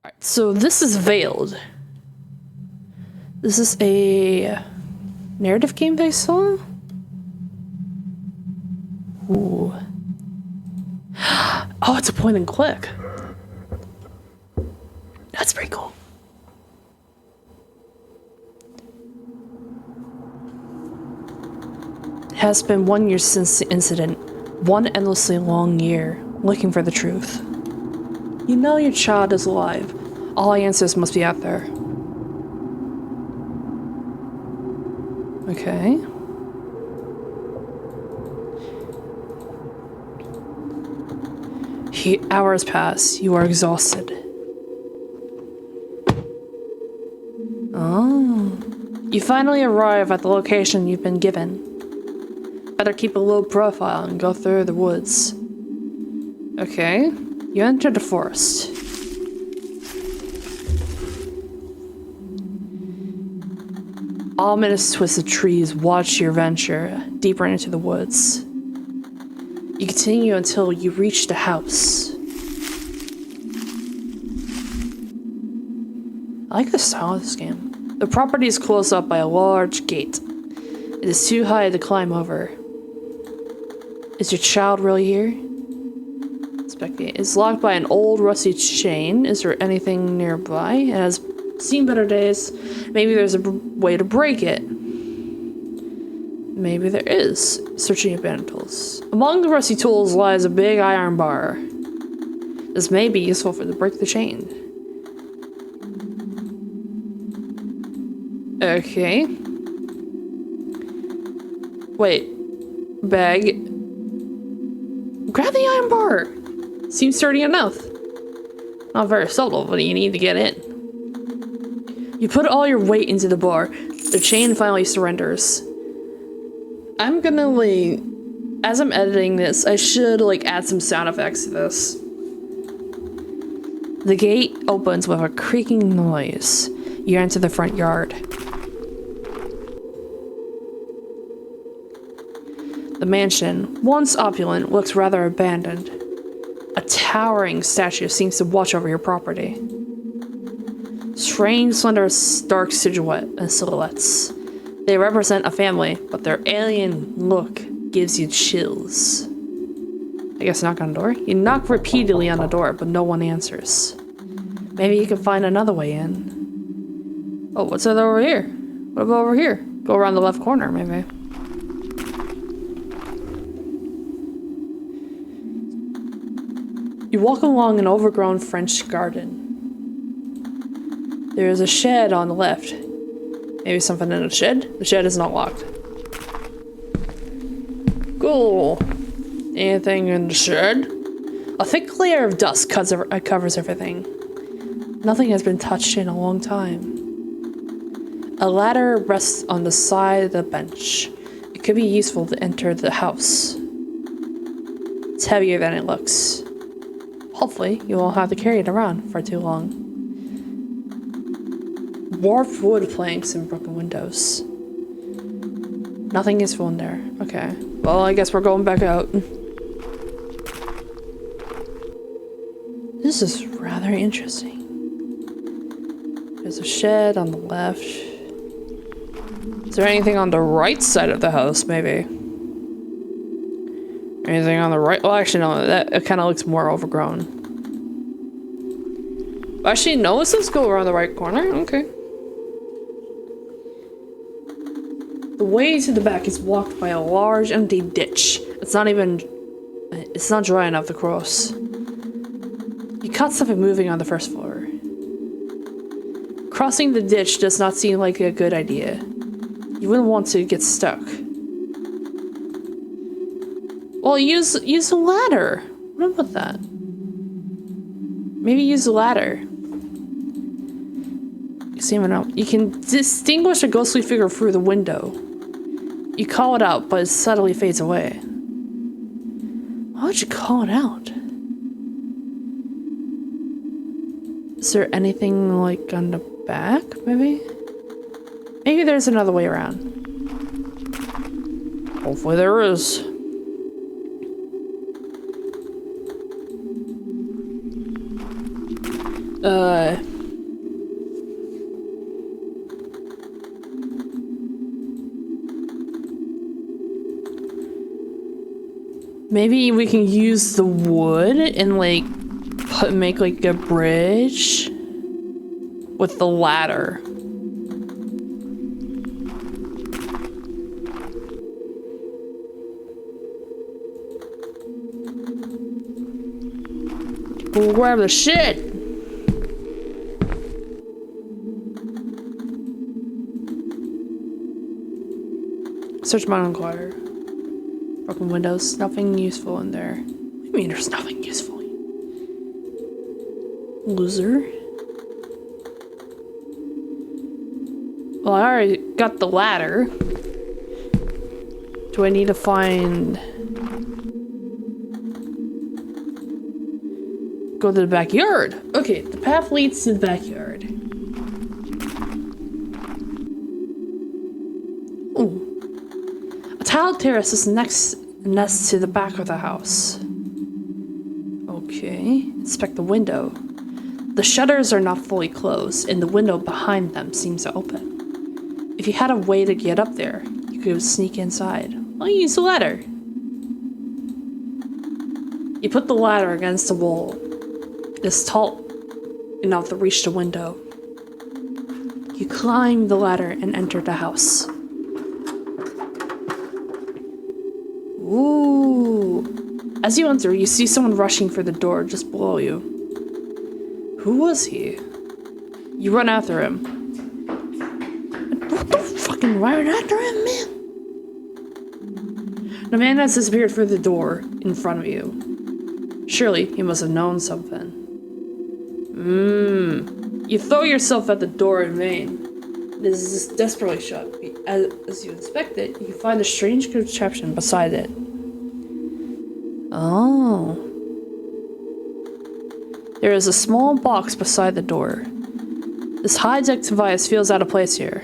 Alright, so this is Veiled. This is a narrative game that I saw? Ooh. Oh, it's a point and click. That's pretty cool. It has been 1 year since the incident. One endlessly long year, looking for the truth. You know your child is alive. All answers must be out there. Okay. Hours pass. You are exhausted. Oh. You finally arrive at the location you've been given. Better keep a low profile and go through the woods. Okay. You enter the forest. Ominous twisted trees watch your venture deeper into the woods. You continue until you reach the house. I like the style of this game. The property is closed up by a large gate. It is too high to climb over. Is your child really here? Spectate. It's locked by an old rusty chain. Is there anything nearby? It has seen better days. Maybe there's a way to break it. Maybe there is. Searching abandoned tools. Among the rusty tools lies a big iron bar. This may be useful to break the chain. Okay. Wait. Bag. Grab the iron bar. Seems sturdy enough. Not very subtle, but you need to get in. You put all your weight into the bar. The chain finally surrenders. I'm gonna, like, as I'm editing this, I should, like, add some sound effects to this. The gate opens with a creaking noise. You enter the front yard. The mansion, once opulent, looks rather abandoned. A towering statue seems to watch over your property. Strange, slender, dark silhouettes. They represent a family, but their alien look gives you chills. I guess knock on the door? You knock repeatedly on the door, but no one answers. Maybe you can find another way in. Oh, what's that over here? What about over here? Go around the left corner, maybe. You walk along an overgrown French garden. There is a shed on the left. Maybe something in the shed? The shed is not locked. Cool. Anything in the shed? A thick layer of dust covers everything. Nothing has been touched in a long time. A ladder rests on the side of the bench. It could be useful to enter the house. It's heavier than it looks. Hopefully, you won't have to carry it around for too long. Warped wood planks and broken windows. Nothing useful in there. Okay. Well, I guess we're going back out. This is rather interesting. There's a shed on the left. Is there anything on the right side of the house, maybe? Anything on the right? Well, actually, no. That kind of looks more overgrown. Actually, no. Let's go around the right corner. Okay. The way to the back is blocked by a large empty ditch. It's not dry enough to cross. You caught something moving on the first floor. Crossing the ditch does not seem like a good idea. You wouldn't want to get stuck. Well, use a ladder. What about that? Maybe use a ladder. You can distinguish a ghostly figure through the window. You call it out, but it subtly fades away. Why would you call it out? Is there anything, like, on the back, maybe? Maybe there's another way around. Hopefully there is. Maybe we can use the wood and like make like a bridge with the ladder. We'll grab the shit. Search my enquirer. Broken windows, nothing useful in there. What do you mean there's nothing useful? Loser. Well, I already got the ladder. Do I need to find... Go to the backyard. Okay, the path leads to the backyard. Ooh. A tiled terrace is next to the back of the house. Okay, inspect the window. The shutters are not fully closed, and the window behind them seems to open. If you had a way to get up there, you could sneak inside. I'll use the ladder. You put the ladder against the wall. It's tall enough to reach the window. You climb the ladder and enter the house. Ooh. As you enter, you see someone rushing for the door just below you. Who was he? You run after him. What the fucking run after him, man? The man has disappeared through the door in front of you. Surely he must have known something. You throw yourself at the door in vain. It is desperately shut. As you inspect it, you find a strange contraption beside it. Oh. There is a small box beside the door. This high-tech device feels out of place here.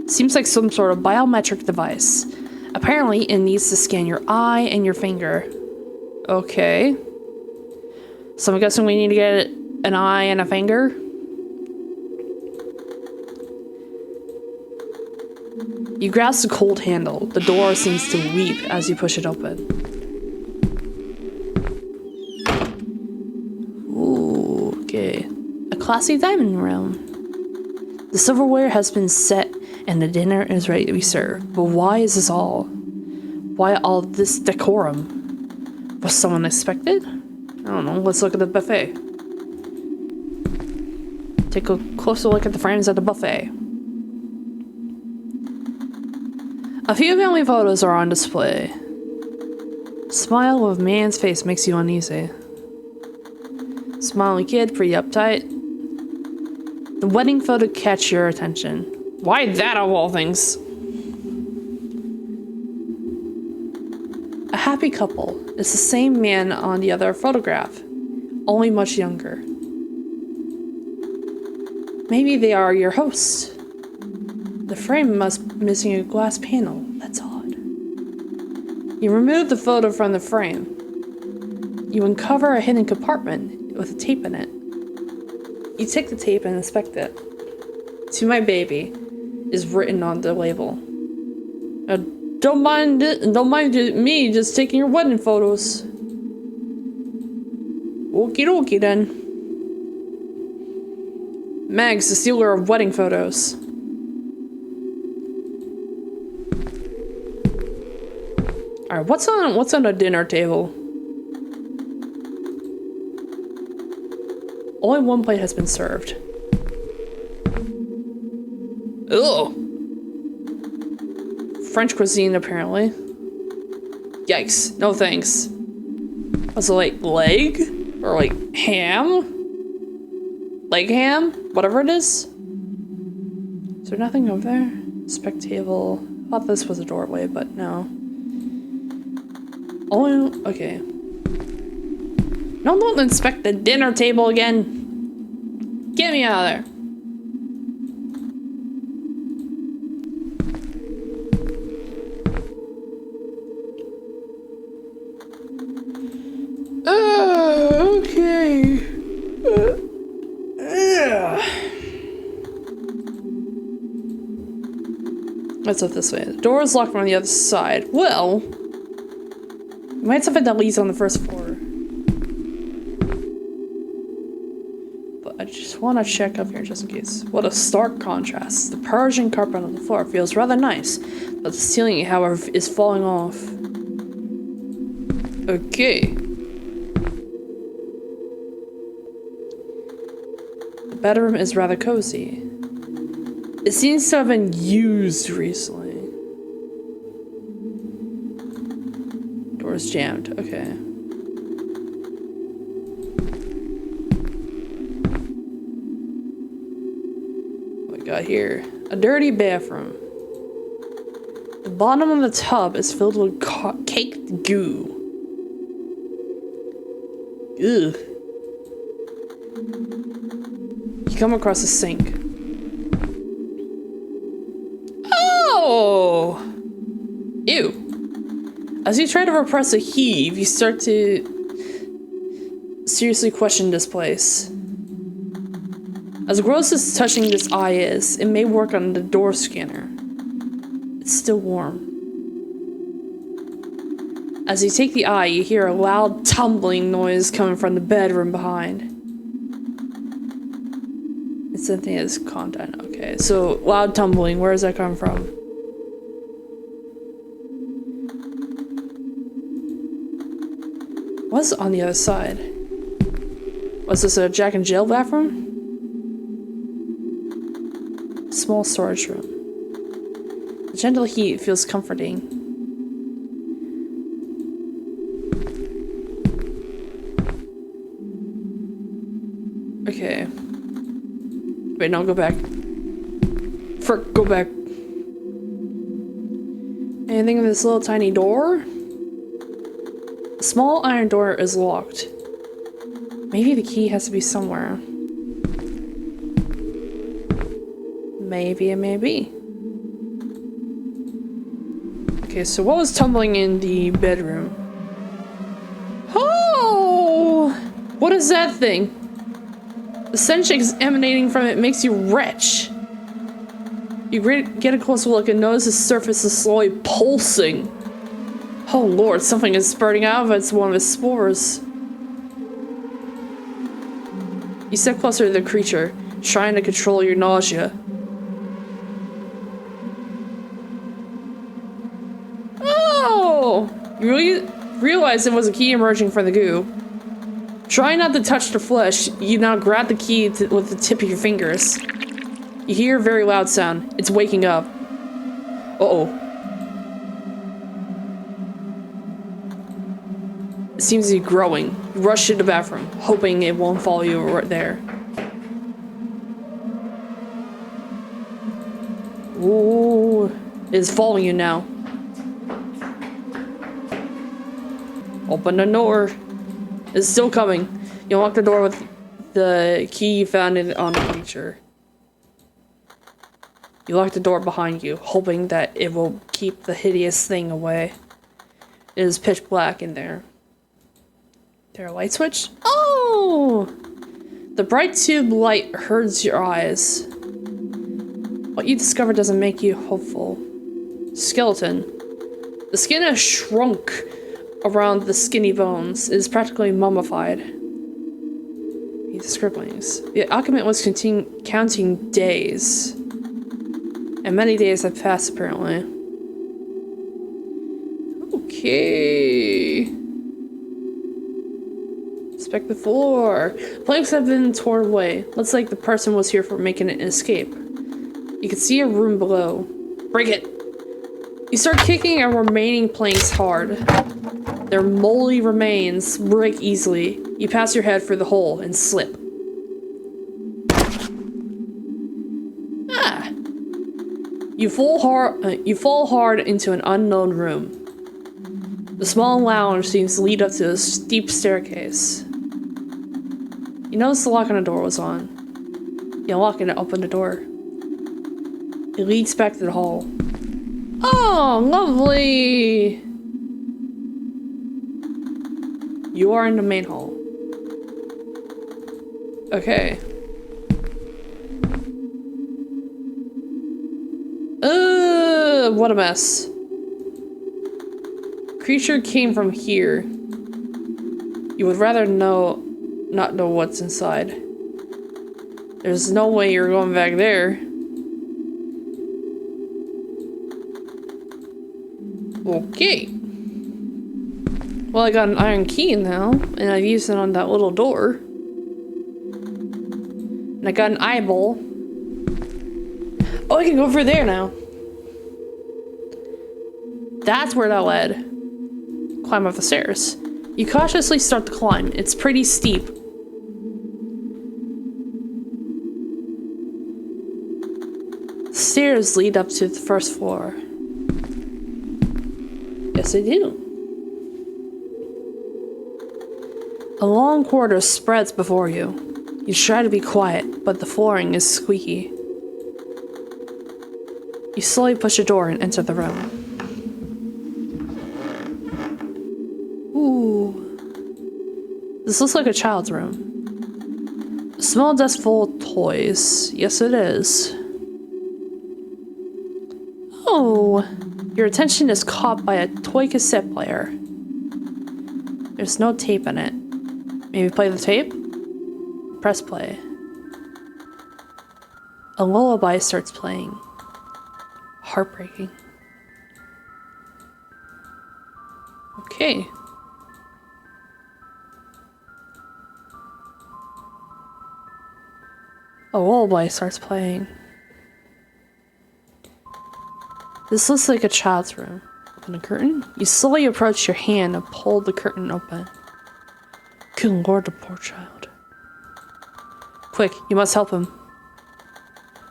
Seems like some sort of biometric device. Apparently, it needs to scan your eye and your finger. Okay. So I'm guessing we need to get an eye and a finger? You grasp the cold handle. The door seems to weep as you push it open. Ooh, okay. A classy dining room. The silverware has been set and the dinner is ready to be served. But why is this all? Why all this decorum? Was someone expected? I don't know. Let's look at the buffet. Take a closer look at the frames at the buffet. A few family photos are on display. Smile of a man's face makes you uneasy. Smiling kid, pretty uptight. The wedding photo catch your attention. Why that of all things? A happy couple. It's the same man on the other photograph, only much younger. Maybe they are your hosts. The frame must be missing a glass panel. That's odd. You remove the photo from the frame. You uncover a hidden compartment with a tape in it. You take the tape and inspect it. "To my baby" is written on the label. Don't mind me just taking your wedding photos. Okie dokie then. Meg's the stealer of wedding photos. Alright, what's on the dinner table? Only one plate has been served. Ugh. French cuisine, apparently. Yikes. No thanks. Was it like leg? Or like ham? Leg ham? Whatever it is? Is there nothing over there? Spec table. I thought this was a doorway, but no. Oh, okay. No, don't inspect the dinner table again. Get me out of there. Okay. Let's up this way. The door is locked from the other side. Well, we might have something that leads on the first floor. But I just want to check up here just in case. What a stark contrast. The Persian carpet on the floor feels rather nice, but the ceiling, however, is falling off. Okay. The bedroom is rather cozy. It seems to have been used recently. Door's jammed. Okay. What we got here? A dirty bathroom. The bottom of the tub is filled with caked goo. Ugh. You come across a sink. Oh! Ew. As you try to repress a heave, you start to seriously question this place. As gross as touching this eye is, it may work on the door scanner. It's still warm. As you take the eye, you hear a loud tumbling noise coming from the bedroom behind. It's something as content. Okay, so loud tumbling, where is that coming from? What's on the other side? Was this a Jack and Jill bathroom? Small storage room. The gentle heat feels comforting. Okay. Wait, no, go back. Go back. Anything in this little tiny door? The small iron door is locked. Maybe the key has to be somewhere. Maybe it may be. Okay, so what was tumbling in the bedroom? Oh! What is that thing? The stench emanating from it makes you retch. You get a closer look and notice the surface is slowly pulsing. Oh lord, something is spurting out of it. It's one of its spores. You step closer to the creature, trying to control your nausea. Oh! You realize it was a key emerging from the goo. Trying not to touch the flesh, you now grab the key with the tip of your fingers. You hear a very loud sound. It's waking up. Uh-oh. It seems to be growing. You rush to the bathroom, hoping it won't follow you right there. Ooh. It is following you now. Open the door. It's still coming. You unlock the door with the key you found on the creature. You lock the door behind you, hoping that it will keep the hideous thing away. It is pitch black in there. Is there a light switch? Oh! The bright tube light hurts your eyes. What you discover doesn't make you hopeful. Skeleton. The skin has shrunk around the skinny bones. It is practically mummified. These scribblings. The occupant was counting days. And many days have passed, apparently. Okay. Inspect the floor. Planks have been torn away. Looks like the person was here for making an escape. You can see a room below. Break it! You start kicking our remaining planks hard. Their moldy remains break easily. You pass your head through the hole and slip. Ah! You fall hard into an unknown room. The small lounge seems to lead up to a steep staircase. You notice the lock on the door was on. You unlock it and open the door. It leads back to the hall. Oh, lovely! You are in the main hall. Okay. what a mess. Creature came from here. You would rather not know what's inside. There's no way you're going back there. Okay. Well, I got an iron key now, and I've used it on that little door. And I got an eyeball. Oh, I can go over there now. That's where that led. Climb up the stairs. You cautiously start to climb. It's pretty steep. Stairs lead up to the first floor. Yes, they do. A long corridor spreads before you. You try to be quiet, but the flooring is squeaky. You slowly push a door and enter the room. Ooh. This looks like a child's room. A small desk full of toys. Yes, it is. Oh. Your attention is caught by a toy cassette player. There's no tape in it. Maybe play the tape? Press play. A lullaby starts playing. Heartbreaking. Okay. A lullaby starts playing. This looks like a child's room. Open a curtain. You slowly approach your hand and pull the curtain open. Good lord, the poor child. Quick, you must help him.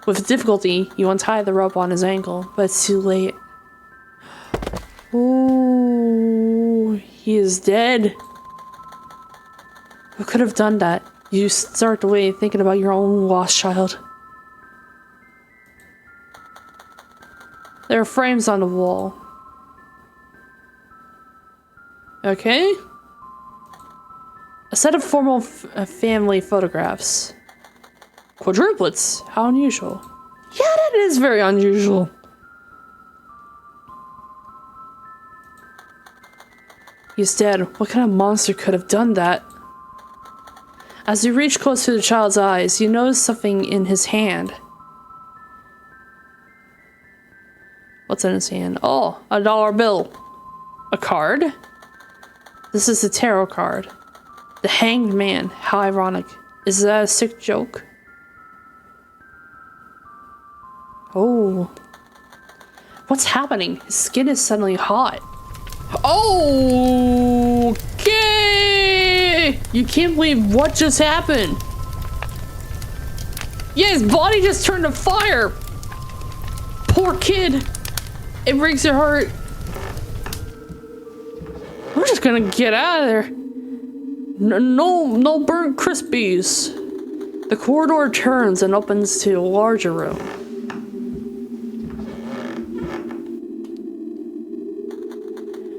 With difficulty, you untie the rope on his ankle, but it's too late. Ooh, he is dead. Who could have done that? You start away thinking about your own lost child. There are frames on the wall. Okay. A set of formal family photographs. Quadruplets? How unusual. Yeah, that is very unusual. He's dead. What kind of monster could have done that? As you reach close to the child's eyes, you notice something in his hand. What's in his hand? Oh, a dollar bill. A card? This is a tarot card. The Hanged Man. How ironic. Is that a sick joke? Oh. What's happening? His skin is suddenly hot. Oh, okay. You can't believe what just happened. Yeah, his body just turned to fire. Poor kid. It breaks your heart. We're just gonna get out of there. No burnt crispies. The corridor turns and opens to a larger room.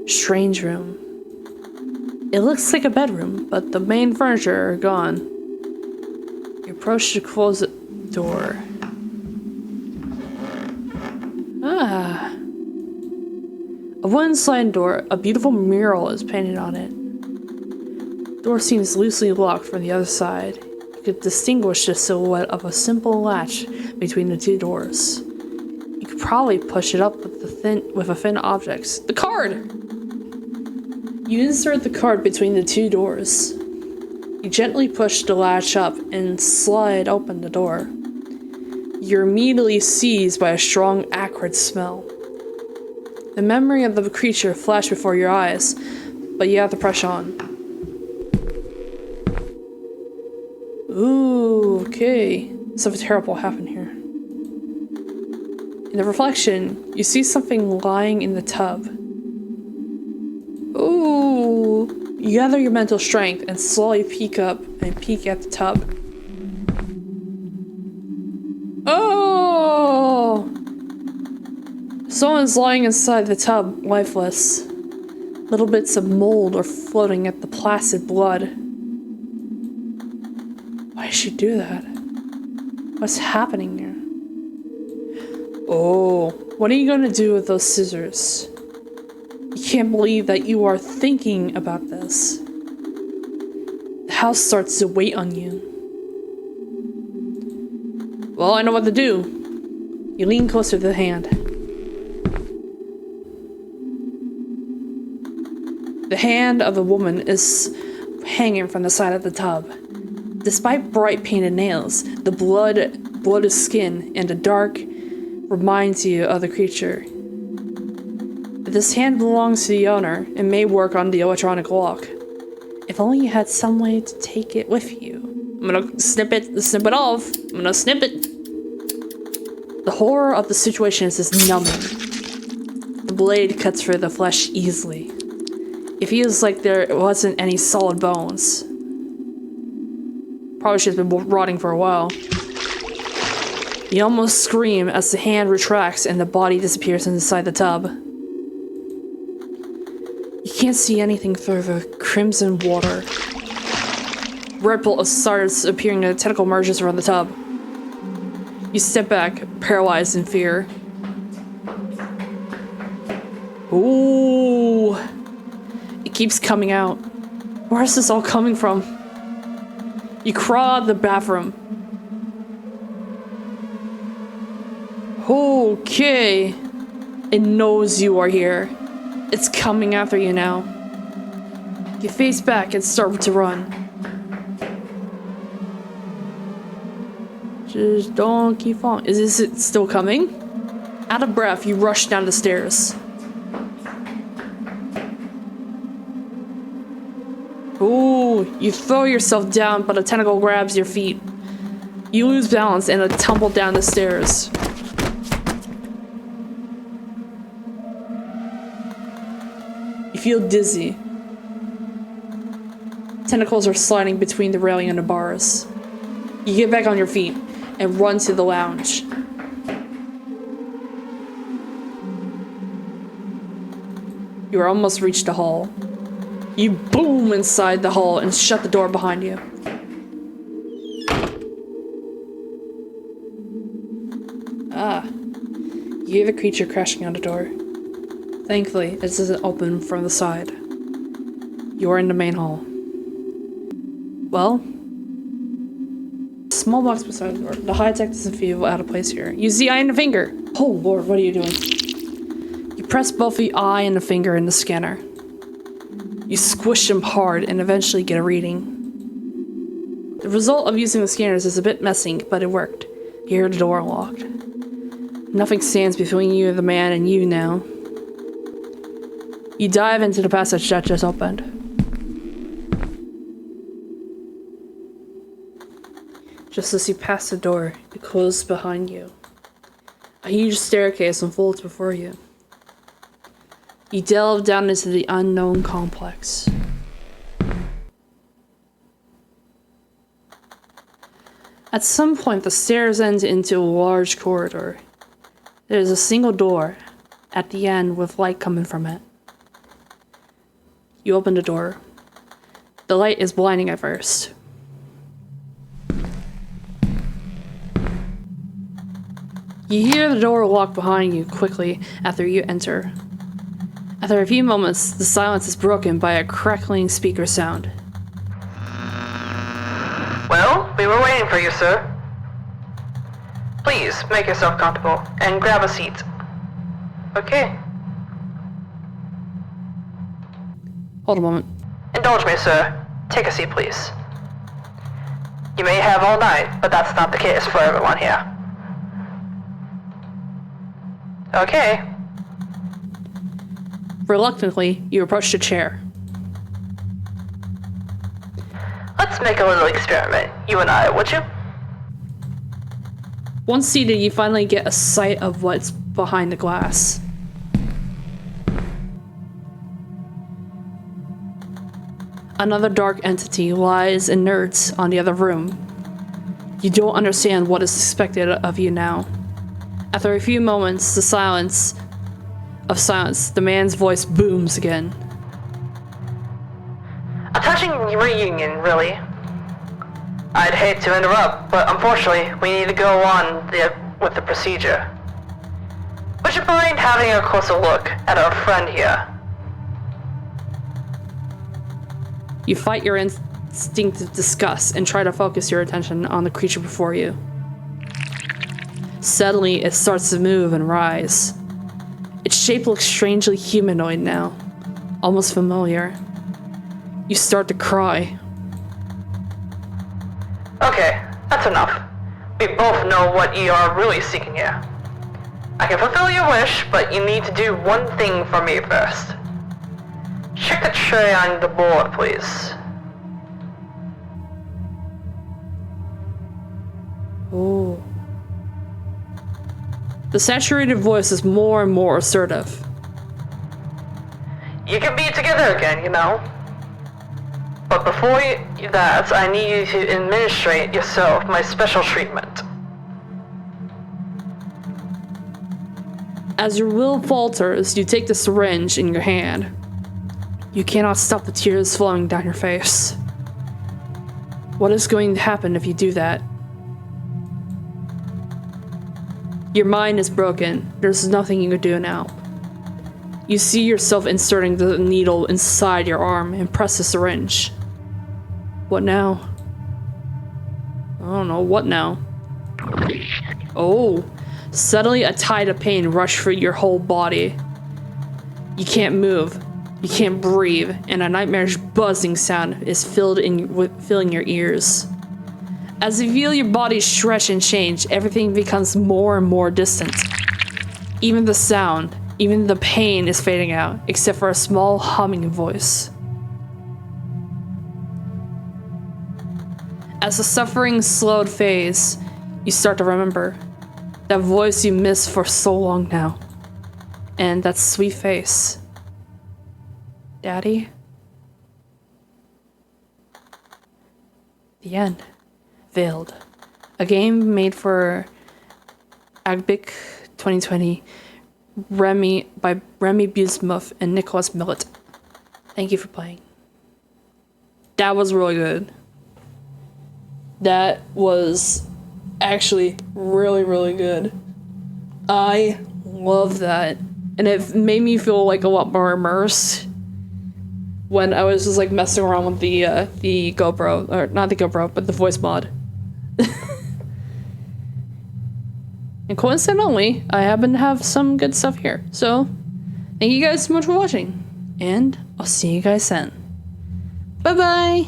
Strange room. It looks like a bedroom, but the main furniture are gone. You approach the closet door. Ah. A wooden sliding door, a beautiful mural is painted on it. The door seems loosely locked from the other side. You could distinguish the silhouette of a simple latch between the two doors. You could probably push it up with a thin object. The card! You insert the card between the two doors. You gently push the latch up and slide open the door. You're immediately seized by a strong, acrid smell. The memory of the creature flashed before your eyes, but you have to press on. Ooh, okay. Something terrible happened here. In the reflection, you see something lying in the tub. Ooh. You gather your mental strength and slowly peek up and peek at the tub. Oh! Someone's lying inside the tub, lifeless. Little bits of mold are floating at the placid blood. Why did she do that? What's happening there? Oh, What are you gonna do with those scissors? You can't believe that you are thinking about this. The house starts to wait on you. Well, I know what to do. You lean closer to the hand. The hand of the woman is hanging from the side of the tub. Despite bright painted nails, the blooded skin and the dark reminds you of the creature. If this hand belongs to the owner, it may work on the electronic lock. If only you had some way to take it with you. I'm gonna snip it off. I'm gonna snip it. The horror of the situation is just numbing. The blade cuts through the flesh easily. It feels like there wasn't any solid bones. Probably should have been rotting for a while. You almost scream as the hand retracts and the body disappears inside the tub. You can't see anything through the crimson water. Redbubble starts appearing and a tentacle emerges around the tub. You step back, paralyzed in fear. Ooh. It keeps coming out. Where is this all coming from? You crawl out of the bathroom. Okay. It knows you are here. It's coming after you now. You face back and start to run. Just don't keep falling. Is it still coming? Out of breath, you rush down the stairs. Ooh, you throw yourself down, but a tentacle grabs your feet. You lose balance and tumble down the stairs. You feel dizzy. Tentacles are sliding between the railing and the bars. You get back on your feet and run to the lounge. You are almost reached the hall. You boom inside the hall and shut the door behind you. You hear the creature crashing on the door. Thankfully, it doesn't open from the side. You are in the main hall. Well, small box beside the door. The high-tech doesn't feel out of place here. Use the eye and the finger. Oh lord, what are you doing? You press both the eye and the finger in the scanner. You squish them hard and eventually get a reading. The result of using the scanners is a bit messy, but it worked. You hear the door locked. Nothing stands between you, the man, and you now. You dive into the passage that just opened. Just as you pass the door, it closes behind you. A huge staircase unfolds before you. You delve down into the unknown complex. At some point, the stairs end into a large corridor. There is a single door at the end with light coming from it. You open the door. The light is blinding at first. You hear the door lock behind you quickly after you enter. After a few moments, the silence is broken by a crackling speaker sound. Well, we were waiting for you, sir. Please, make yourself comfortable and grab a seat. Okay. Hold a moment. Indulge me, sir. Take a seat, please. You may have all night, but that's not the case for everyone here. Okay. Reluctantly, you approach the chair. Let's make a little experiment, you and I, would you? Once seated, you finally get a sight of what's behind the glass. Another dark entity lies inert on the other room. You don't understand what is expected of you now. After a few moments, the silence, the man's voice booms again. A touching reunion, really. I'd hate to interrupt, but unfortunately, we need to go on with the procedure. would you mind having a closer look at our friend here? You fight your instinctive disgust and try to focus your attention on the creature before you. Suddenly, it starts to move and rise. Its shape looks strangely humanoid now, almost familiar. You start to cry. Okay, that's enough. We both know what you are really seeking here. I can fulfill your wish, but you need to do one thing for me first. Check the tray on the board, please. Oh. The saturated voice is more and more assertive. You can be together again, you know. But before that, I need you to administrate yourself my special treatment. As your will falters, you take the syringe in your hand. You cannot stop the tears flowing down your face. What is going to happen if you do that? Your mind is broken. There's nothing you can do now. You see yourself inserting the needle inside your arm and press the syringe. What now? I don't know, what now? Oh, suddenly a tide of pain rushed through your whole body. You can't move, you can't breathe, and a nightmarish buzzing sound is filling your ears. As you feel your body stretch and change, everything becomes more and more distant. Even the sound, even the pain is fading out, except for a small humming voice. As the suffering slowed phase, you start to remember that voice you missed for so long now. And that sweet face. Daddy? The end. Veiled. A game made for Agbic 2020 by Remy Busmuth and Nicholas Millet. Thank you for playing. That was really good. That was actually really, really good. I love that. And it made me feel like a lot more immersed when I was just like messing around with the GoPro, or not the GoPro, but the voice mod. And coincidentally, I happen to have some good stuff here. So, thank you guys so much for watching. And I'll see you guys then. Bye-bye!